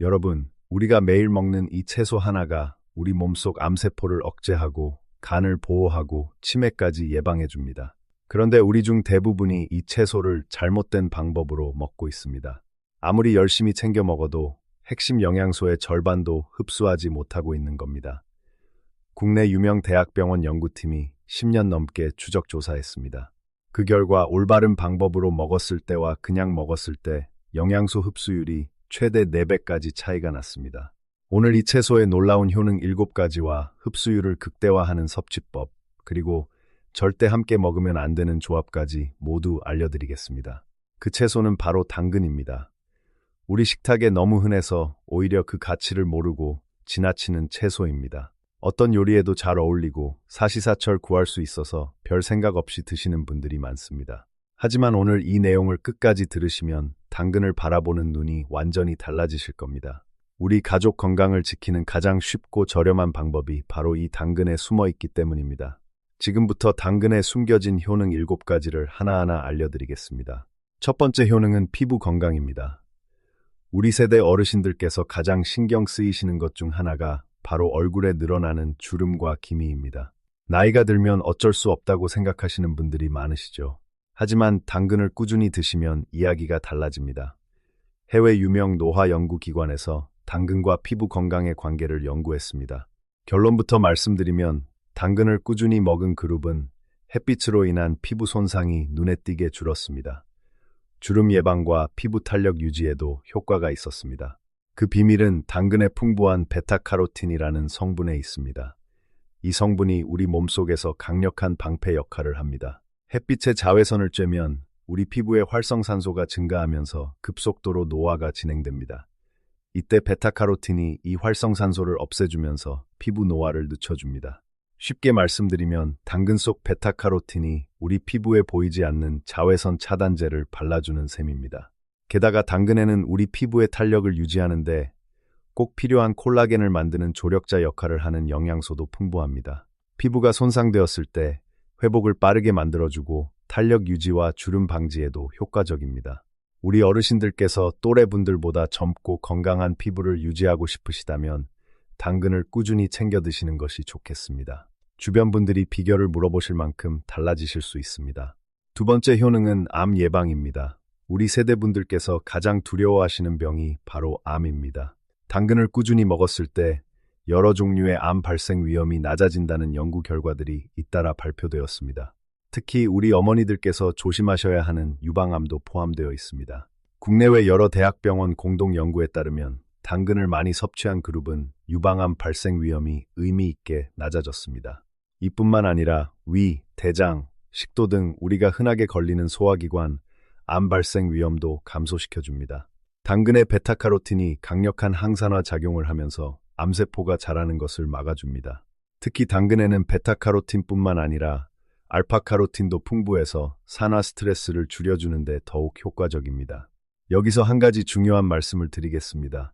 여러분, 우리가 매일 먹는 이 채소 하나가 우리 몸속 암세포를 억제하고 간을 보호하고 치매까지 예방해 줍니다. 그런데 우리 중 대부분이 이 채소를 잘못된 방법으로 먹고 있습니다. 아무리 열심히 챙겨 먹어도 핵심 영양소의 절반도 흡수하지 못하고 있는 겁니다. 국내 유명 대학병원 연구팀이 10년 넘게 추적 조사했습니다. 그 결과 올바른 방법으로 먹었을 때와 그냥 먹었을 때 영양소 흡수율이 최대 4배까지 차이가 났습니다. 오늘 이 채소의 놀라운 효능 7가지와 흡수율을 극대화하는 섭취법, 그리고 절대 함께 먹으면 안 되는 조합까지 모두 알려드리겠습니다. 그 채소는 바로 당근입니다. 우리 식탁에 너무 흔해서 오히려 그 가치를 모르고 지나치는 채소입니다. 어떤 요리에도 잘 어울리고 사시사철 구할 수 있어서 별 생각 없이 드시는 분들이 많습니다. 하지만 오늘 이 내용을 끝까지 들으시면 당근을 바라보는 눈이 완전히 달라지실 겁니다. 우리 가족 건강을 지키는 가장 쉽고 저렴한 방법이 바로 이 당근에 숨어 있기 때문입니다. 지금부터 당근에 숨겨진 효능 7가지를 하나하나 알려드리겠습니다. 첫 번째 효능은 피부 건강입니다. 우리 세대 어르신들께서 가장 신경 쓰이시는 것 중 하나가 바로 얼굴에 늘어나는 주름과 기미입니다. 나이가 들면 어쩔 수 없다고 생각하시는 분들이 많으시죠. 하지만 당근을 꾸준히 드시면 이야기가 달라집니다. 해외 유명 노화 연구기관에서 당근과 피부 건강의 관계를 연구했습니다. 결론부터 말씀드리면 당근을 꾸준히 먹은 그룹은 햇빛으로 인한 피부 손상이 눈에 띄게 줄었습니다. 주름 예방과 피부 탄력 유지에도 효과가 있었습니다. 그 비밀은 당근의 풍부한 베타카로틴이라는 성분에 있습니다. 이 성분이 우리 몸속에서 강력한 방패 역할을 합니다. 햇빛의 자외선을 쬐면 우리 피부의 활성산소가 증가하면서 급속도로 노화가 진행됩니다. 이때 베타카로틴이 이 활성산소를 없애주면서 피부 노화를 늦춰줍니다. 쉽게 말씀드리면 당근 속 베타카로틴이 우리 피부에 보이지 않는 자외선 차단제를 발라주는 셈입니다. 게다가 당근에는 우리 피부의 탄력을 유지하는데 꼭 필요한 콜라겐을 만드는 조력자 역할을 하는 영양소도 풍부합니다. 피부가 손상되었을 때 회복을 빠르게 만들어주고 탄력 유지와 주름 방지에도 효과적입니다. 우리 어르신들께서 또래분들보다 젊고 건강한 피부를 유지하고 싶으시다면 당근을 꾸준히 챙겨 드시는 것이 좋겠습니다. 주변 분들이 비결을 물어보실 만큼 달라지실 수 있습니다. 두 번째 효능은 암 예방입니다. 우리 세대분들께서 가장 두려워하시는 병이 바로 암입니다. 당근을 꾸준히 먹었을 때 여러 종류의 암 발생 위험이 낮아진다는 연구 결과들이 잇따라 발표되었습니다. 특히 우리 어머니들께서 조심하셔야 하는 유방암도 포함되어 있습니다. 국내외 여러 대학병원 공동 연구에 따르면 당근을 많이 섭취한 그룹은 유방암 발생 위험이 의미 있게 낮아졌습니다. 이뿐만 아니라 위, 대장, 식도 등 우리가 흔하게 걸리는 소화기관, 암 발생 위험도 감소시켜줍니다. 당근의 베타카로틴이 강력한 항산화 작용을 하면서 암세포가 자라는 것을 막아줍니다. 특히 당근에는 베타카로틴뿐만 아니라 알파카로틴도 풍부해서 산화 스트레스를 줄여주는 데 더욱 효과적입니다. 여기서 한 가지 중요한 말씀을 드리겠습니다.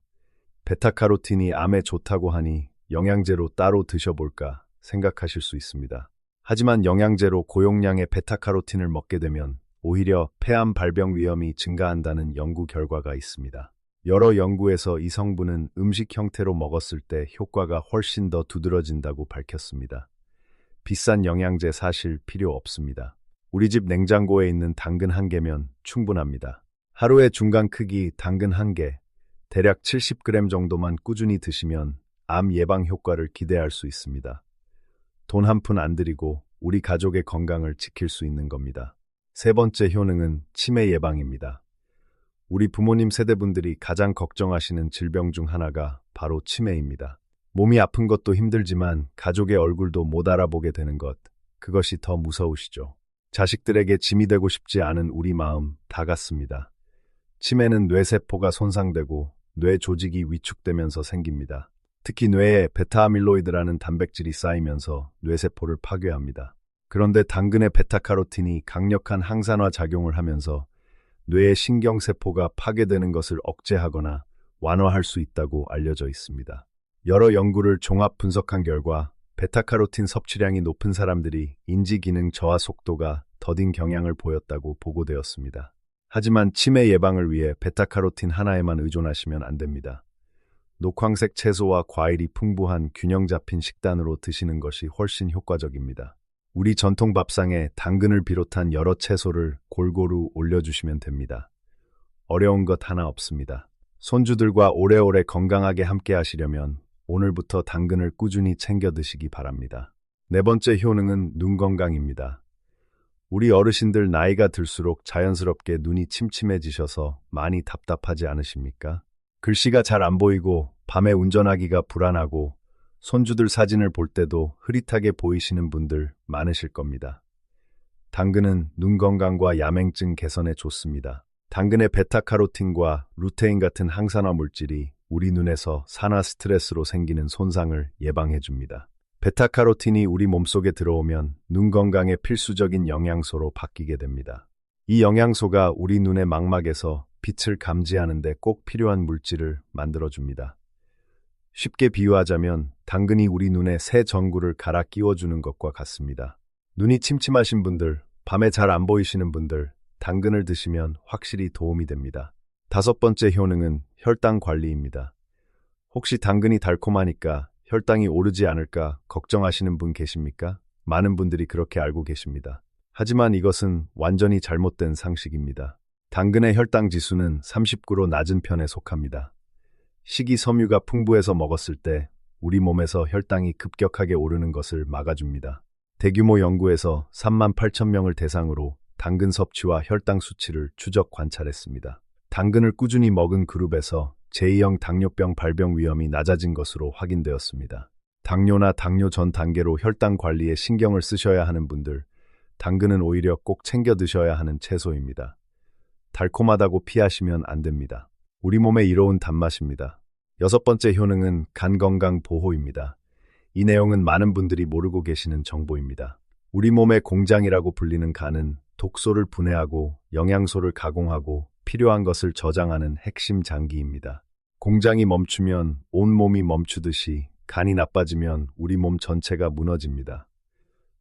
베타카로틴이 암에 좋다고 하니 영양제로 따로 드셔볼까 생각하실 수 있습니다. 하지만 영양제로 고용량의 베타카로틴을 먹게 되면 오히려 폐암 발병 위험이 증가한다는 연구 결과가 있습니다. 여러 연구에서 이 성분은 음식 형태로 먹었을 때 효과가 훨씬 더 두드러진다고 밝혔습니다. 비싼 영양제 사실 필요 없습니다. 우리 집 냉장고에 있는 당근 1개면 충분합니다. 하루의 중간 크기 당근 1개, 대략 70g 정도만 꾸준히 드시면 암 예방 효과를 기대할 수 있습니다. 돈 한 푼 안 들이고 우리 가족의 건강을 지킬 수 있는 겁니다. 세 번째 효능은 치매 예방입니다. 우리 부모님 세대분들이 가장 걱정하시는 질병 중 하나가 바로 치매입니다. 몸이 아픈 것도 힘들지만 가족의 얼굴도 못 알아보게 되는 것, 그것이 더 무서우시죠. 자식들에게 짐이 되고 싶지 않은 우리 마음 다 같습니다. 치매는 뇌세포가 손상되고 뇌 조직이 위축되면서 생깁니다. 특히 뇌에 베타아밀로이드라는 단백질이 쌓이면서 뇌세포를 파괴합니다. 그런데 당근의 베타카로틴이 강력한 항산화 작용을 하면서 뇌의 신경세포가 파괴되는 것을 억제하거나 완화할 수 있다고 알려져 있습니다. 여러 연구를 종합 분석한 결과 베타카로틴 섭취량이 높은 사람들이 인지기능 저하 속도가 더딘 경향을 보였다고 보고되었습니다. 하지만 치매 예방을 위해 베타카로틴 하나에만 의존하시면 안 됩니다. 녹황색 채소와 과일이 풍부한 균형 잡힌 식단으로 드시는 것이 훨씬 효과적입니다. 우리 전통 밥상에 당근을 비롯한 여러 채소를 골고루 올려주시면 됩니다. 어려운 것 하나 없습니다. 손주들과 오래오래 건강하게 함께 하시려면 오늘부터 당근을 꾸준히 챙겨 드시기 바랍니다. 네 번째 효능은 눈 건강입니다. 우리 어르신들 나이가 들수록 자연스럽게 눈이 침침해지셔서 많이 답답하지 않으십니까? 글씨가 잘 안 보이고 밤에 운전하기가 불안하고 손주들 사진을 볼 때도 흐릿하게 보이시는 분들 많으실 겁니다. 당근은 눈 건강과 야맹증 개선에 좋습니다. 당근의 베타카로틴과 루테인 같은 항산화 물질이 우리 눈에서 산화 스트레스로 생기는 손상을 예방해 줍니다. 베타카로틴이 우리 몸속에 들어오면 눈 건강에 필수적인 영양소로 바뀌게 됩니다. 이 영양소가 우리 눈의 망막에서 빛을 감지하는 데 꼭 필요한 물질을 만들어줍니다. 쉽게 비유하자면 당근이 우리 눈에 새 전구를 갈아 끼워주는 것과 같습니다. 눈이 침침하신 분들, 밤에 잘 안 보이시는 분들, 당근을 드시면 확실히 도움이 됩니다. 다섯 번째 효능은 혈당 관리입니다. 혹시 당근이 달콤하니까 혈당이 오르지 않을까 걱정하시는 분 계십니까? 많은 분들이 그렇게 알고 계십니다. 하지만 이것은 완전히 잘못된 상식입니다. 당근의 혈당 지수는 39로 낮은 편에 속합니다. 식이섬유가 풍부해서 먹었을 때 우리 몸에서 혈당이 급격하게 오르는 것을 막아줍니다. 대규모 연구에서 38,000명을 대상으로 당근 섭취와 혈당 수치를 추적 관찰했습니다. 당근을 꾸준히 먹은 그룹에서 제2형 당뇨병 발병 위험이 낮아진 것으로 확인되었습니다. 당뇨나 당뇨 전 단계로 혈당 관리에 신경을 쓰셔야 하는 분들, 당근은 오히려 꼭 챙겨 드셔야 하는 채소입니다. 달콤하다고 피하시면 안 됩니다. 우리 몸에 이로운 단맛입니다. 여섯 번째 효능은 간 건강 보호입니다. 이 내용은 많은 분들이 모르고 계시는 정보입니다. 우리 몸의 공장이라고 불리는 간은 독소를 분해하고 영양소를 가공하고 필요한 것을 저장하는 핵심 장기입니다. 공장이 멈추면 온 몸이 멈추듯이 간이 나빠지면 우리 몸 전체가 무너집니다.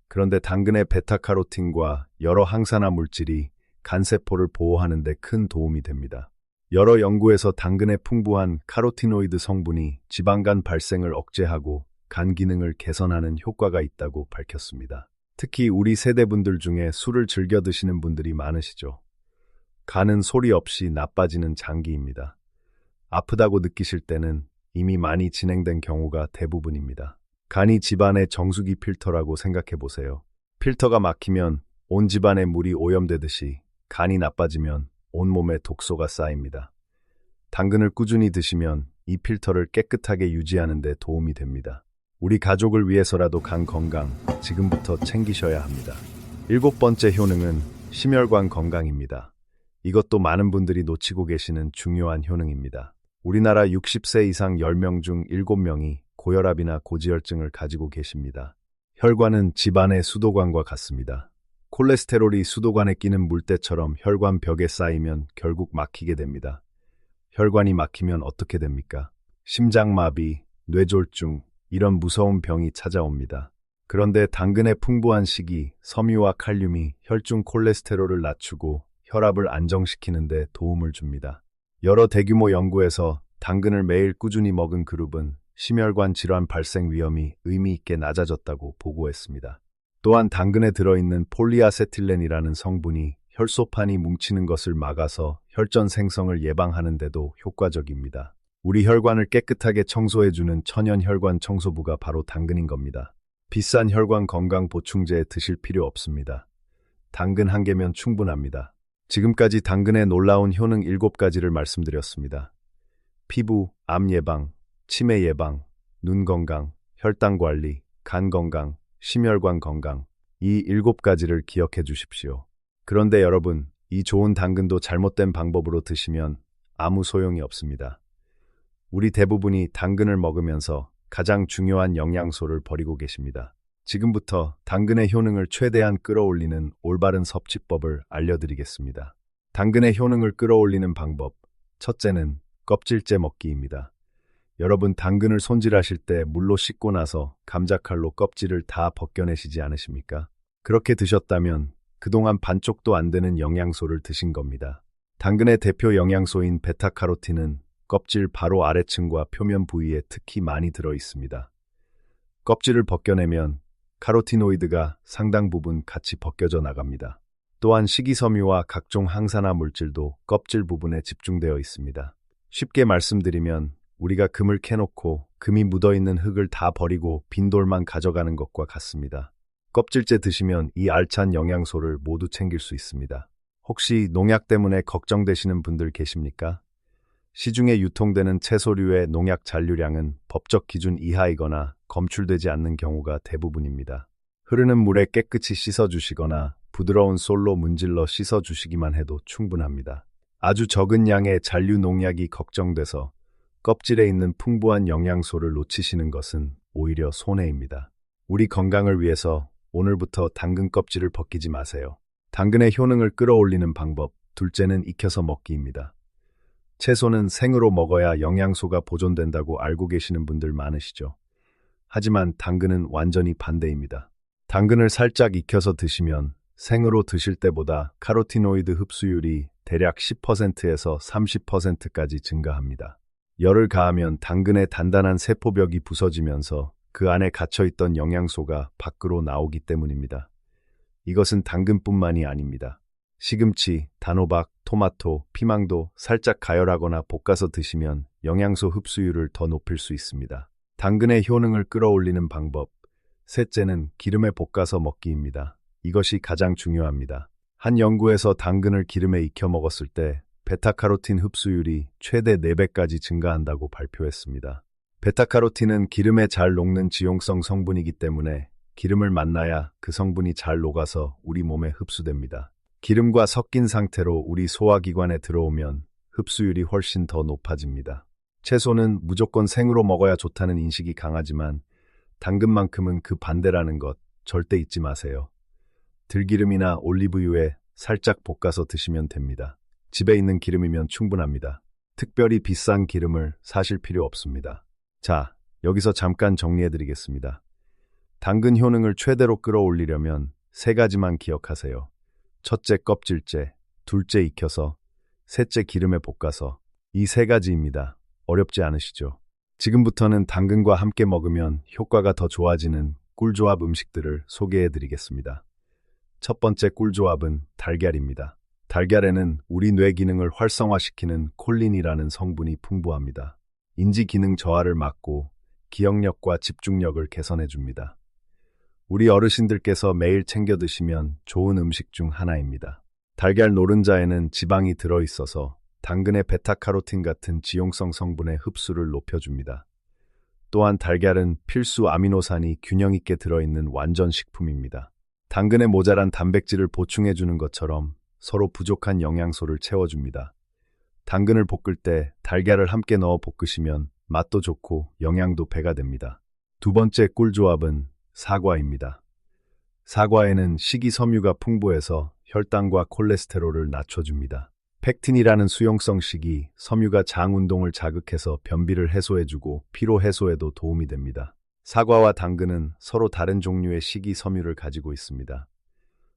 그런데 당근의 베타카로틴과 여러 항산화 물질이 간세포를 보호하는 데 큰 도움이 됩니다. 여러 연구에서 당근의 풍부한 카로티노이드 성분이 지방간 발생을 억제하고 간 기능을 개선하는 효과가 있다고 밝혔습니다. 특히 우리 세대분들 중에 술을 즐겨 드시는 분들이 많으시죠. 간은 소리 없이 나빠지는 장기입니다. 아프다고 느끼실 때는 이미 많이 진행된 경우가 대부분입니다. 간이 집안의 정수기 필터라고 생각해 보세요. 필터가 막히면 온 집안의 물이 오염되듯이 간이 나빠지면 온몸에 독소가 쌓입니다. 당근을 꾸준히 드시면 이 필터를 깨끗하게 유지하는 데 도움이 됩니다. 우리 가족을 위해서라도 간 건강 지금부터 챙기셔야 합니다. 일곱 번째 효능은 심혈관 건강입니다. 이것도 많은 분들이 놓치고 계시는 중요한 효능입니다. 우리나라 60세 이상 10명 중 7명이 고혈압이나 고지혈증을 가지고 계십니다. 혈관은 집안의 수도관과 같습니다. 콜레스테롤이 수도관에 끼는 물때처럼 혈관 벽에 쌓이면 결국 막히게 됩니다. 혈관이 막히면 어떻게 됩니까? 심장마비, 뇌졸중, 이런 무서운 병이 찾아옵니다. 그런데 당근의 풍부한 식이 섬유와 칼륨이 혈중 콜레스테롤을 낮추고 혈압을 안정시키는 데 도움을 줍니다. 여러 대규모 연구에서 당근을 매일 꾸준히 먹은 그룹은 심혈관 질환 발생 위험이 의미 있게 낮아졌다고 보고했습니다. 또한 당근에 들어있는 폴리아세틸렌이라는 성분이 혈소판이 뭉치는 것을 막아서 혈전 생성을 예방하는 데도 효과적입니다. 우리 혈관을 깨끗하게 청소해주는 천연 혈관 청소부가 바로 당근인 겁니다. 비싼 혈관 건강 보충제 드실 필요 없습니다. 당근 한 개면 충분합니다. 지금까지 당근의 놀라운 효능 7가지를 말씀드렸습니다. 피부, 암 예방, 치매 예방, 눈 건강, 혈당 관리, 간 건강, 심혈관 건강, 이 7가지를 기억해 주십시오. 그런데 여러분, 이 좋은 당근도 잘못된 방법으로 드시면 아무 소용이 없습니다. 우리 대부분이 당근을 먹으면서 가장 중요한 영양소를 버리고 계십니다. 지금부터 당근의 효능을 최대한 끌어올리는 올바른 섭취법을 알려드리겠습니다. 당근의 효능을 끌어올리는 방법, 첫째는 껍질째 먹기입니다. 여러분 당근을 손질하실 때 물로 씻고 나서 감자칼로 껍질을 다 벗겨내시지 않으십니까? 그렇게 드셨다면 그동안 반쪽도 안 되는 영양소를 드신 겁니다. 당근의 대표 영양소인 베타카로틴은 껍질 바로 아래층과 표면 부위에 특히 많이 들어 있습니다. 껍질을 벗겨내면 카로티노이드가 상당 부분 같이 벗겨져 나갑니다. 또한 식이섬유와 각종 항산화 물질도 껍질 부분에 집중되어 있습니다. 쉽게 말씀드리면 우리가 금을 캐놓고 금이 묻어있는 흙을 다 버리고 빈 돌만 가져가는 것과 같습니다. 껍질째 드시면 이 알찬 영양소를 모두 챙길 수 있습니다. 혹시 농약 때문에 걱정되시는 분들 계십니까? 시중에 유통되는 채소류의 농약 잔류량은 법적 기준 이하이거나 검출되지 않는 경우가 대부분입니다. 흐르는 물에 깨끗이 씻어주시거나 부드러운 솔로 문질러 씻어주시기만 해도 충분합니다. 아주 적은 양의 잔류 농약이 걱정돼서 껍질에 있는 풍부한 영양소를 놓치시는 것은 오히려 손해입니다. 우리 건강을 위해서 오늘부터 당근 껍질을 벗기지 마세요. 당근의 효능을 끌어올리는 방법, 둘째는 익혀서 먹기입니다. 채소는 생으로 먹어야 영양소가 보존된다고 알고 계시는 분들 많으시죠? 하지만 당근은 완전히 반대입니다. 당근을 살짝 익혀서 드시면 생으로 드실 때보다 카로티노이드 흡수율이 대략 10%에서 30%까지 증가합니다. 열을 가하면 당근의 단단한 세포벽이 부서지면서 그 안에 갇혀있던 영양소가 밖으로 나오기 때문입니다. 이것은 당근뿐만이 아닙니다. 시금치, 단호박, 토마토, 피망도 살짝 가열하거나 볶아서 드시면 영양소 흡수율을 더 높일 수 있습니다. 당근의 효능을 끌어올리는 방법, 셋째는 기름에 볶아서 먹기입니다. 이것이 가장 중요합니다. 한 연구에서 당근을 기름에 익혀 먹었을 때 베타카로틴 흡수율이 최대 4배까지 증가한다고 발표했습니다. 베타카로틴은 기름에 잘 녹는 지용성 성분이기 때문에 기름을 만나야 그 성분이 잘 녹아서 우리 몸에 흡수됩니다. 기름과 섞인 상태로 우리 소화기관에 들어오면 흡수율이 훨씬 더 높아집니다. 채소는 무조건 생으로 먹어야 좋다는 인식이 강하지만 당근만큼은 그 반대라는 것 절대 잊지 마세요. 들기름이나 올리브유에 살짝 볶아서 드시면 됩니다. 집에 있는 기름이면 충분합니다. 특별히 비싼 기름을 사실 필요 없습니다. 자, 여기서 잠깐 정리해드리겠습니다. 당근 효능을 최대로 끌어올리려면 3가지만 기억하세요. 첫째 껍질째, 둘째 익혀서, 셋째 기름에 볶아서. 이 3가지입니다. 어렵지 않으시죠? 지금부터는 당근과 함께 먹으면 효과가 더 좋아지는 꿀조합 음식들을 소개해드리겠습니다. 첫 번째 꿀조합은 달걀입니다. 달걀에는 우리 뇌 기능을 활성화시키는 콜린이라는 성분이 풍부합니다. 인지 기능 저하를 막고 기억력과 집중력을 개선해줍니다. 우리 어르신들께서 매일 챙겨 드시면 좋은 음식 중 하나입니다. 달걀 노른자에는 지방이 들어있어서 당근의 베타카로틴 같은 지용성 성분의 흡수를 높여줍니다. 또한 달걀은 필수 아미노산이 균형 있게 들어있는 완전 식품입니다. 당근에 모자란 단백질을 보충해주는 것처럼 서로 부족한 영양소를 채워줍니다. 당근을 볶을 때 달걀을 함께 넣어 볶으시면 맛도 좋고 영양도 배가 됩니다. 두 번째 꿀조합은 사과입니다. 사과에는 식이섬유가 풍부해서 혈당과 콜레스테롤을 낮춰줍니다. 펙틴이라는 수용성 식이 섬유가 장 운동을 자극해서 변비를 해소해주고 피로 해소에도 도움이 됩니다. 사과와 당근은 서로 다른 종류의 식이섬유를 가지고 있습니다.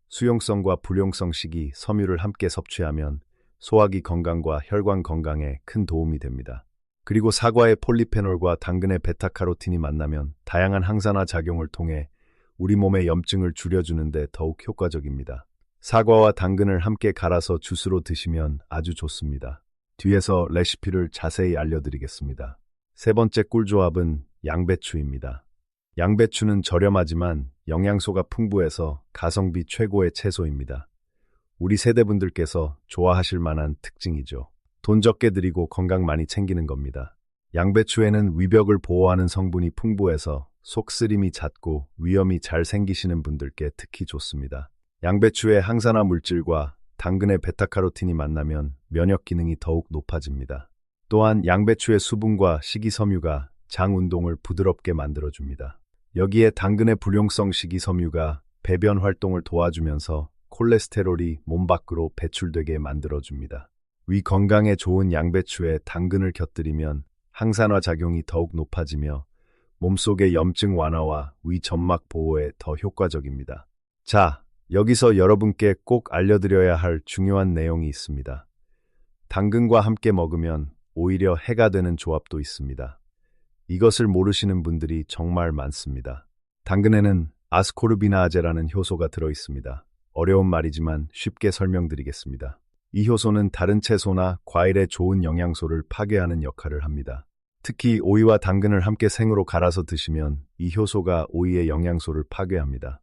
수용성과 불용성 식이 섬유를 함께 섭취하면 소화기 건강과 혈관 건강에 큰 도움이 됩니다. 그리고 사과의 폴리페놀과 당근의 베타카로틴이 만나면 다양한 항산화 작용을 통해 우리 몸의 염증을 줄여주는 데 더욱 효과적입니다. 사과와 당근을 함께 갈아서 주스로 드시면 아주 좋습니다. 뒤에서 레시피를 자세히 알려드리겠습니다. 세 번째 꿀조합은 양배추입니다. 양배추는 저렴하지만 영양소가 풍부해서 가성비 최고의 채소입니다. 우리 세대분들께서 좋아하실 만한 특징이죠. 돈 적게 들이고 건강 많이 챙기는 겁니다. 양배추에는 위벽을 보호하는 성분이 풍부해서 속쓰림이 잦고 위염이 잘 생기시는 분들께 특히 좋습니다. 양배추의 항산화 물질과 당근의 베타카로틴이 만나면 면역 기능이 더욱 높아집니다. 또한 양배추의 수분과 식이섬유가 장 운동을 부드럽게 만들어줍니다. 여기에 당근의 불용성 식이섬유가 배변 활동을 도와주면서 콜레스테롤이 몸 밖으로 배출되게 만들어줍니다. 위 건강에 좋은 양배추에 당근을 곁들이면 항산화 작용이 더욱 높아지며 몸속의 염증 완화와 위 점막 보호에 더 효과적입니다. 자, 여기서 여러분께 꼭 알려드려야 할 중요한 내용이 있습니다. 당근과 함께 먹으면 오히려 해가 되는 조합도 있습니다. 이것을 모르시는 분들이 정말 많습니다. 당근에는 아스코르비나아제라는 효소가 들어 있습니다. 어려운 말이지만 쉽게 설명드리겠습니다. 이 효소는 다른 채소나 과일의 좋은 영양소를 파괴하는 역할을 합니다. 특히 오이와 당근을 함께 생으로 갈아서 드시면 이 효소가 오이의 영양소를 파괴합니다.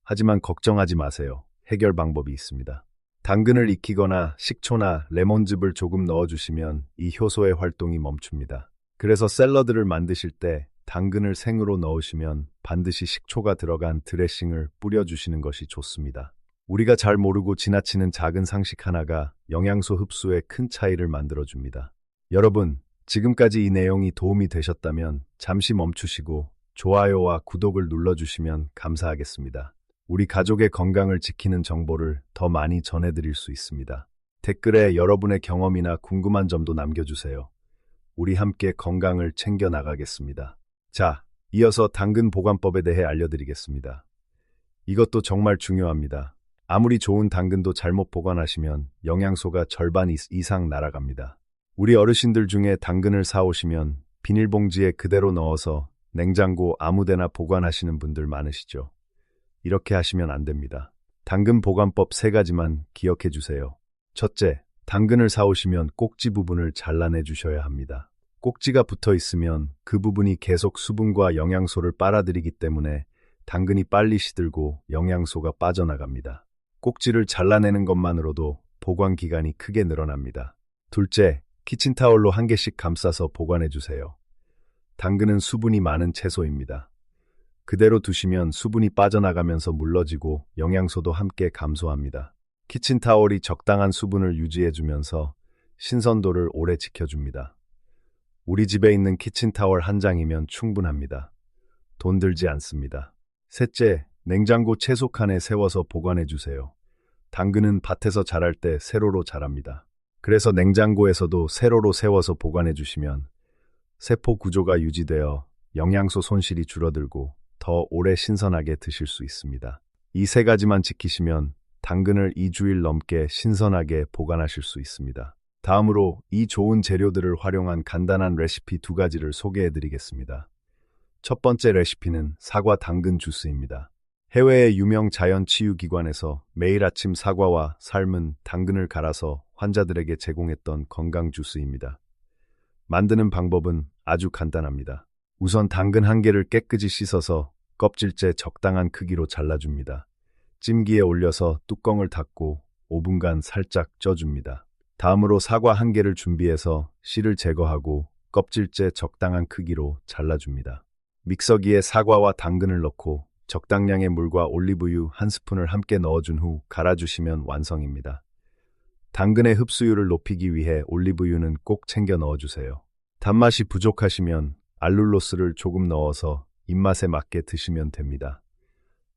하지만 걱정하지 마세요. 해결 방법이 있습니다. 당근을 익히거나 식초나 레몬즙을 조금 넣어주시면 이 효소의 활동이 멈춥니다. 그래서 샐러드를 만드실 때 당근을 생으로 넣으시면 반드시 식초가 들어간 드레싱을 뿌려주시는 것이 좋습니다. 우리가 잘 모르고 지나치는 작은 상식 하나가 영양소 흡수에 큰 차이를 만들어줍니다. 여러분, 지금까지 이 내용이 도움이 되셨다면 잠시 멈추시고 좋아요와 구독을 눌러주시면 감사하겠습니다. 우리 가족의 건강을 지키는 정보를 더 많이 전해드릴 수 있습니다. 댓글에 여러분의 경험이나 궁금한 점도 남겨주세요. 우리 함께 건강을 챙겨 나가겠습니다. 자, 이어서 당근 보관법에 대해 알려드리겠습니다. 이것도 정말 중요합니다. 아무리 좋은 당근도 잘못 보관하시면 영양소가 절반 이상 날아갑니다. 우리 어르신들 중에 당근을 사오시면 비닐봉지에 그대로 넣어서 냉장고 아무데나 보관하시는 분들 많으시죠? 이렇게 하시면 안 됩니다. 당근 보관법 3가지만 기억해 주세요. 첫째, 당근을 사오시면 꼭지 부분을 잘라내 주셔야 합니다. 꼭지가 붙어 있으면 그 부분이 계속 수분과 영양소를 빨아들이기 때문에 당근이 빨리 시들고 영양소가 빠져나갑니다. 꼭지를 잘라내는 것만으로도 보관 기간이 크게 늘어납니다. 둘째, 키친타올로 1개씩 감싸서 보관해 주세요. 당근은 수분이 많은 채소입니다. 그대로 두시면 수분이 빠져나가면서 물러지고 영양소도 함께 감소합니다. 키친타올이 적당한 수분을 유지해주면서 신선도를 오래 지켜줍니다. 우리 집에 있는 키친타올 1장이면 충분합니다. 돈 들지 않습니다. 셋째, 냉장고 채소칸에 세워서 보관해주세요. 당근은 밭에서 자랄 때 세로로 자랍니다. 그래서 냉장고에서도 세로로 세워서 보관해주시면 세포 구조가 유지되어 영양소 손실이 줄어들고 더 오래 신선하게 드실 수 있습니다. 이 3가지만 지키시면 당근을 2주일 넘게 신선하게 보관하실 수 있습니다. 다음으로 이 좋은 재료들을 활용한 간단한 레시피 2가지를 소개해 드리겠습니다. 첫 번째 레시피는 사과 당근 주스입니다. 해외의 유명 자연치유기관에서 매일 아침 사과와 삶은 당근을 갈아서 환자들에게 제공했던 건강 주스입니다. 만드는 방법은 아주 간단합니다. 우선 당근 1개를 깨끗이 씻어서 껍질째 적당한 크기로 잘라줍니다. 찜기에 올려서 뚜껑을 닫고 5분간 살짝 쪄줍니다. 다음으로 사과 1개를 준비해서 씨를 제거하고 껍질째 적당한 크기로 잘라줍니다. 믹서기에 사과와 당근을 넣고 적당량의 물과 올리브유 1스푼을 함께 넣어준 후 갈아주시면 완성입니다. 당근의 흡수율을 높이기 위해 올리브유는 꼭 챙겨 넣어주세요. 단맛이 부족하시면 알룰로스를 조금 넣어서 입맛에 맞게 드시면 됩니다.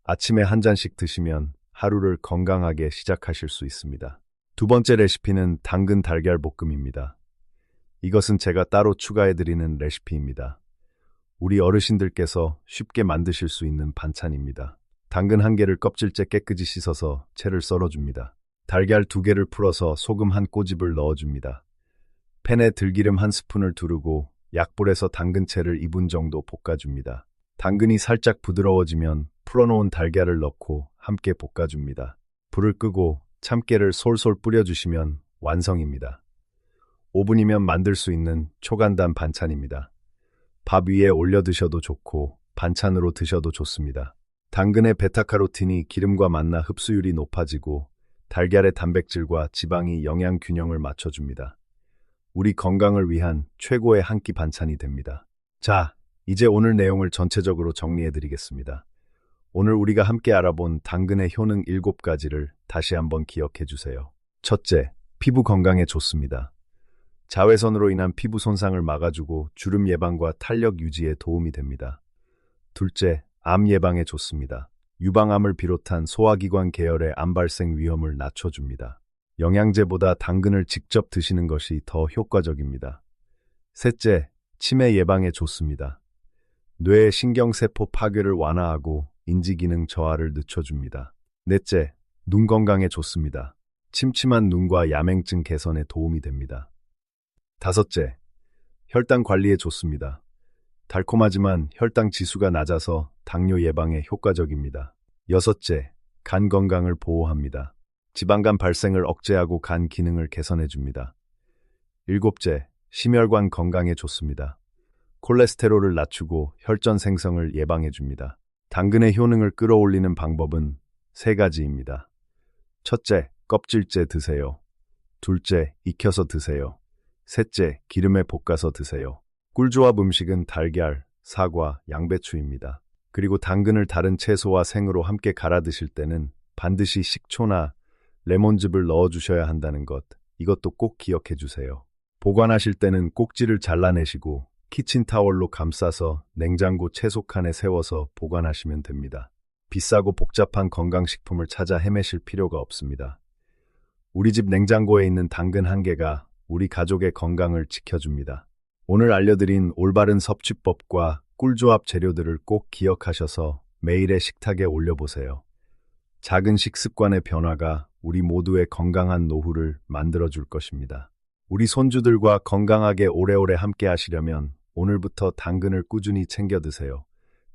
아침에 1잔씩 드시면 하루를 건강하게 시작하실 수 있습니다. 두 번째 레시피는 당근 달걀 볶음입니다. 이것은 제가 따로 추가해드리는 레시피입니다. 우리 어르신들께서 쉽게 만드실 수 있는 반찬입니다. 당근 1개를 껍질째 깨끗이 씻어서 채를 썰어줍니다. 달걀 2개를 풀어서 소금 1꼬집을 넣어줍니다. 팬에 들기름 1스푼을 두르고 약불에서 당근채를 2분 정도 볶아줍니다. 당근이 살짝 부드러워지면 풀어놓은 달걀을 넣고 함께 볶아줍니다. 불을 끄고 참깨를 솔솔 뿌려주시면 완성입니다. 5분이면 만들 수 있는 초간단 반찬입니다. 밥 위에 올려 드셔도 좋고 반찬으로 드셔도 좋습니다. 당근의 베타카로틴이 기름과 만나 흡수율이 높아지고 달걀의 단백질과 지방이 영양 균형을 맞춰줍니다. 우리 건강을 위한 최고의 한 끼 반찬이 됩니다. 자, 이제 오늘 내용을 전체적으로 정리해드리겠습니다. 오늘 우리가 함께 알아본 당근의 효능 7가지를 다시 한번 기억해 주세요. 첫째, 피부 건강에 좋습니다. 자외선으로 인한 피부 손상을 막아주고 주름 예방과 탄력 유지에 도움이 됩니다. 둘째, 암 예방에 좋습니다. 유방암을 비롯한 소화기관 계열의 암 발생 위험을 낮춰줍니다. 영양제보다 당근을 직접 드시는 것이 더 효과적입니다. 셋째, 치매 예방에 좋습니다. 뇌의 신경세포 파괴를 완화하고 인지기능 저하를 늦춰줍니다. 넷째, 눈 건강에 좋습니다. 침침한 눈과 야맹증 개선에 도움이 됩니다. 5째, 혈당 관리에 좋습니다. 달콤하지만 혈당 지수가 낮아서 당뇨 예방에 효과적입니다. 6째, 간 건강을 보호합니다. 지방간 발생을 억제하고 간 기능을 개선해줍니다. 7째, 심혈관 건강에 좋습니다. 콜레스테롤을 낮추고 혈전 생성을 예방해줍니다. 당근의 효능을 끌어올리는 방법은 3가지입니다. 첫째, 껍질째 드세요. 둘째, 익혀서 드세요. 셋째, 기름에 볶아서 드세요. 꿀조합 음식은 달걀, 사과, 양배추입니다. 그리고 당근을 다른 채소와 생으로 함께 갈아 드실 때는 반드시 식초나 레몬즙을 넣어주셔야 한다는 것, 이것도 꼭 기억해 주세요. 보관하실 때는 꼭지를 잘라내시고 키친타월로 감싸서 냉장고 채소칸에 세워서 보관하시면 됩니다. 비싸고 복잡한 건강식품을 찾아 헤매실 필요가 없습니다. 우리 집 냉장고에 있는 당근 1개가 우리 가족의 건강을 지켜줍니다. 오늘 알려드린 올바른 섭취법과 꿀조합 재료들을 꼭 기억하셔서 매일의 식탁에 올려보세요. 작은 식습관의 변화가 우리 모두의 건강한 노후를 만들어줄 것입니다. 우리 손주들과 건강하게 오래오래 함께 하시려면 오늘부터 당근을 꾸준히 챙겨 드세요.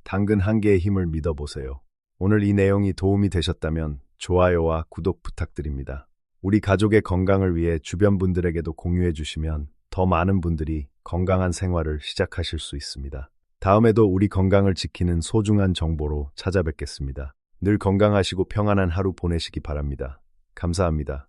당근 1개의 힘을 믿어보세요. 오늘 이 내용이 도움이 되셨다면 좋아요와 구독 부탁드립니다. 우리 가족의 건강을 위해 주변 분들에게도 공유해 주시면 더 많은 분들이 건강한 생활을 시작하실 수 있습니다. 다음에도 우리 건강을 지키는 소중한 정보로 찾아뵙겠습니다. 늘 건강하시고 평안한 하루 보내시기 바랍니다. 감사합니다.